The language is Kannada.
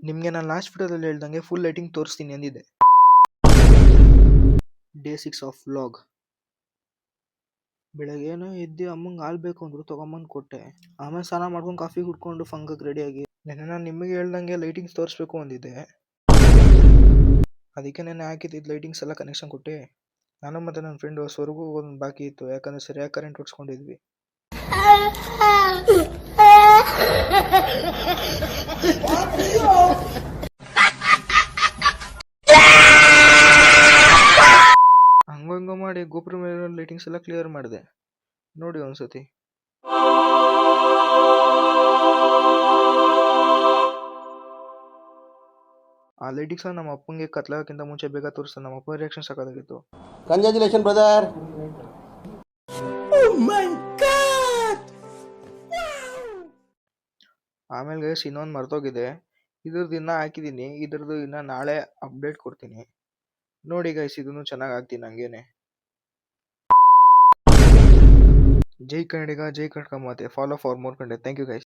ನಿಮಗೆ ನಾನು ಲಾಸ್ಟ್ ವಿಡಿಯೋದಲ್ಲಿ ಹೇಳ್ದಂಗೆ ಫುಲ್ ಲೈಟಿಂಗ್ ತೋರಿಸ್ತೀನಿ ಅಂದಿದ್ದೆ. Day 6 of vlog. ಬೆಳಗ್ಗೆನೋ ಎದ್ದು ಅಮ್ಮಂಗೆ ಹಾಲು ಬೇಕು ಅಂದ್ರು ತೊಗೊಂಬಂದು ಕೊಟ್ಟೆ. ಆಮೇಲೆ ಸ್ನಾನ ಮಾಡ್ಕೊಂಡು ಕಾಫಿ ಕುಡ್ಕೊಂಡು ಫಂಗಕ್ಕೆ ರೆಡಿಯಾಗಿ ನೆನ್ನೆ ನಾನು ನಿಮಗೆ ಹೇಳ್ದಂಗೆ ಲೈಟಿಂಗ್ಸ್ ತೋರಿಸ್ಬೇಕು ಅಂದಿದ್ದೆ. ಅದಕ್ಕೆ ನೆನ್ನೆ ಹಾಕಿದ್ದು ಲೈಟಿಂಗ್ಸ್ ಎಲ್ಲ ಕನೆಕ್ಷನ್ ಕೊಟ್ಟೆ. ನಾನು ಮತ್ತು ನನ್ನ ಫ್ರೆಂಡು ಹೊಸವರೆಗೂ ಒಂದು ಬಾಕಿ ಇತ್ತು, ಯಾಕಂದರೆ ಸರಿಯಾಗಿ ಕರೆಂಟ್ ಹೊಡ್ಸ್ಕೊಂಡಿದ್ವಿ. ಹಂಗ ಮಾಡಿ ಗೋಪುರ ಮೇಲೆ ಲೈಟಿಂಗ್ಸ್ ಎಲ್ಲ ಕ್ಲಿಯರ್ ಮಾಡಿದೆ. ನೋಡಿ ಒಂದ್ಸತಿ. ಆ ಲೈಟಿಂಗ್ಸ್ ನಮ್ಮ ಅಪ್ಪಂಗೆ ಕತ್ಲಾಗಕ್ಕಿಂತ ಮುಂಚೆ ಬೇಗ ತೋರಿಸ್ತಾರೆ. ನಮ್ಮ ಅಪ್ಪ ರಿಯಾಕ್ಷನ್ ಸಾಕಾಗಿತ್ತು. Congratulation brother. ಆಮೇಲೆ ಗೈಸ್ ಇನ್ನೊಂದು ಮರ್ತೋಗಿದೆ. ಇದ್ರದ್ದು ಇನ್ನ ಹಾಕಿದ್ದೀನಿ. ಇದ್ರದ್ದು ಇನ್ನ ನಾಳೆ ಅಪ್ಡೇಟ್ ಕೊಡ್ತೀನಿ. ನೋಡಿ ಗೈಸ್, ಇದನ್ನು ಚೆನ್ನಾಗಿ ಆಗ್ತೀನಿ ಹಂಗೇನೆ. ಜೈ ಕನ್ನಡಿಗ, ಜೈ ಕನ್ನಡ ಮಾತೆ. Follow for more content. Thank you guys.